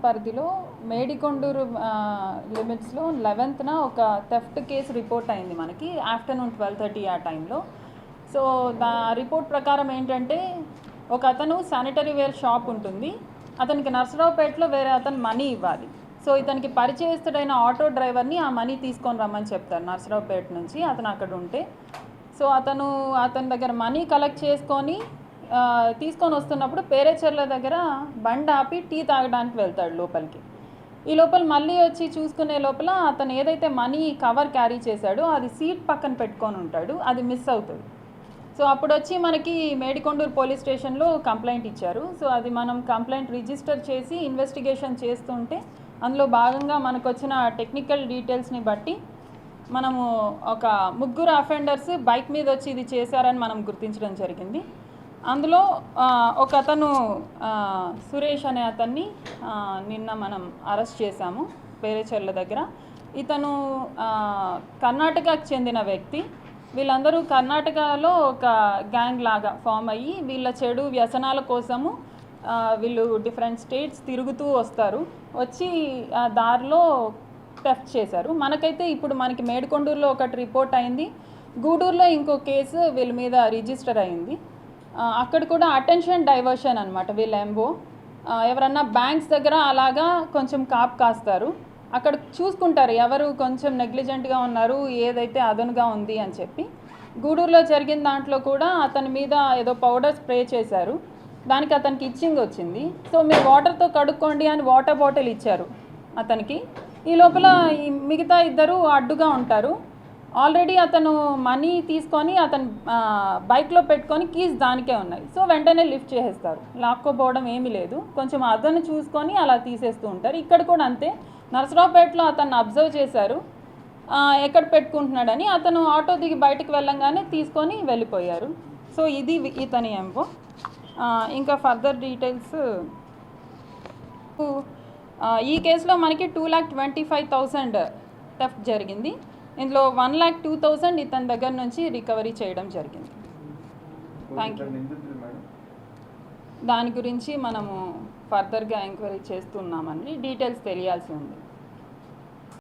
పరిధిలో మేడికొండూరు లిమిట్స్లో 11న ఒక థెఫ్ట్ కేసు రిపోర్ట్ అయింది మనకి ఆఫ్టర్నూన్ 12:30 ఆ టైంలో. సో రిపోర్ట్ ప్రకారం ఏంటంటే ఒక అతను శానిటరీ వేర్ షాప్ ఉంటుంది, అతనికి నర్సరావుపేటలో వేరే అతను మనీ ఇవ్వాలి. సో ఇతనికి పరిచయస్తుడైన ఆటో డ్రైవర్ని ఆ మనీ తీసుకొని రమ్మని చెప్తారు నర్సరావుపేట నుంచి, అతను అక్కడ ఉంటే. సో అతని దగ్గర మనీ కలెక్ట్ చేసుకొని తీసుకొని వస్తున్నప్పుడు పేరేచెర్ల దగ్గర బండి ఆపి టీ తాగడానికి వెళ్తాడు లోపలికి. ఈ లోపల మళ్ళీ వచ్చి చూసుకునే లోపల అతను ఏదైతే మనీ కవర్ క్యారీ చేశాడో అది సీట్ పక్కన పెట్టుకొని ఉంటాడు, అది మిస్ అవుతుంది. సో అప్పుడు వచ్చి మనకి మేడికొండూరు పోలీస్ స్టేషన్లో కంప్లైంట్ ఇచ్చారు. సో అది మనం కంప్లైంట్ రిజిస్టర్ చేసి ఇన్వెస్టిగేషన్ చేస్తుంటే అందులో భాగంగా మనకు వచ్చిన టెక్నికల్ డీటెయిల్స్ని బట్టి మనము ఒక 3 అఫెండర్స్ బైక్ మీద వచ్చి ఇది చేశారని మనం గుర్తించడం జరిగింది. అందులో ఒక అతను సురేష్ అనే అతన్ని నిన్న మనం అరెస్ట్ చేశాము పేరేచెర్ల దగ్గర. ఇతను కర్ణాటకకు చెందిన వ్యక్తి. వీళ్ళందరూ కర్ణాటకలో ఒక గ్యాంగ్ లాగా ఫామ్ అయ్యి వీళ్ళ చెడు వ్యసనాల కోసము వీళ్ళు డిఫరెంట్ స్టేట్స్ తిరుగుతూ వస్తారు, వచ్చి దారిలో థెఫ్ట్ చేశారు. మనకైతే ఇప్పుడు మనకి మేడికొండూరులో ఒకటి రిపోర్ట్ అయింది, గూడూరులో ఇంకో కేసు వీళ్ళ మీద రిజిస్టర్ అయింది. అక్కడ కూడా అటెన్షన్ డైవర్షన్ అనమాట. వీళ్ళ ఎంబో ఎవరన్నా బ్యాంక్స్ దగ్గర అలాగా కొంచెం కాస్తారు, అక్కడ చూసుకుంటారు ఎవరు కొంచెం నెగ్లిజెంట్గా ఉన్నారు, ఏదైతే అదనుగా ఉంది అని చెప్పి. గూడూరులో జరిగిన దాంట్లో కూడా అతని మీద ఏదో పౌడర్ స్ప్రే చేశారు, దానికి అతనికి ఇచ్చింగ్ వచ్చింది. సో మీరు వాటర్తో కడుక్కోండి అని వాటర్ బాటిల్ ఇచ్చారు అతనికి. ఈ లోపల ఈ మిగతా ఇద్దరు అడ్డుగా ఉంటారు. ఆల్రెడీ అతను మనీ తీసుకొని అతను బైక్లో పెట్టుకొని కీస్ దానికే ఉన్నాయి. సో వెంటనే లిఫ్ట్ చేసేస్తారు, లాక్కోపోవడం ఏమీ లేదు, కొంచెం అతను చూసుకొని అలా తీసేస్తూ ఉంటారు. ఇక్కడ కూడా అంతే, నర్సరావుపేటలో అతన్ని అబ్జర్వ్ చేశారు ఎక్కడ పెట్టుకుంటున్నాడని. అతను ఆటో దిగి బయటకు వెళ్ళంగానే తీసుకొని వెళ్ళిపోయారు. సో ఇది ఇతని ఎంబో. ఇంకా ఫర్దర్ డీటెయిల్స్, ఈ కేసులో మనకి 2,25,000 థెఫ్ట్ జరిగింది. ఇందులో 1,02,000 ఇతని దగ్గర నుంచి రికవరీ చేయడం జరిగింది. Thank you. దాని గురించి మనము ఫర్దర్గా ఎంక్వైరీ చేస్తున్నామని, డీటెయిల్స్ తెలియాల్సి ఉంది.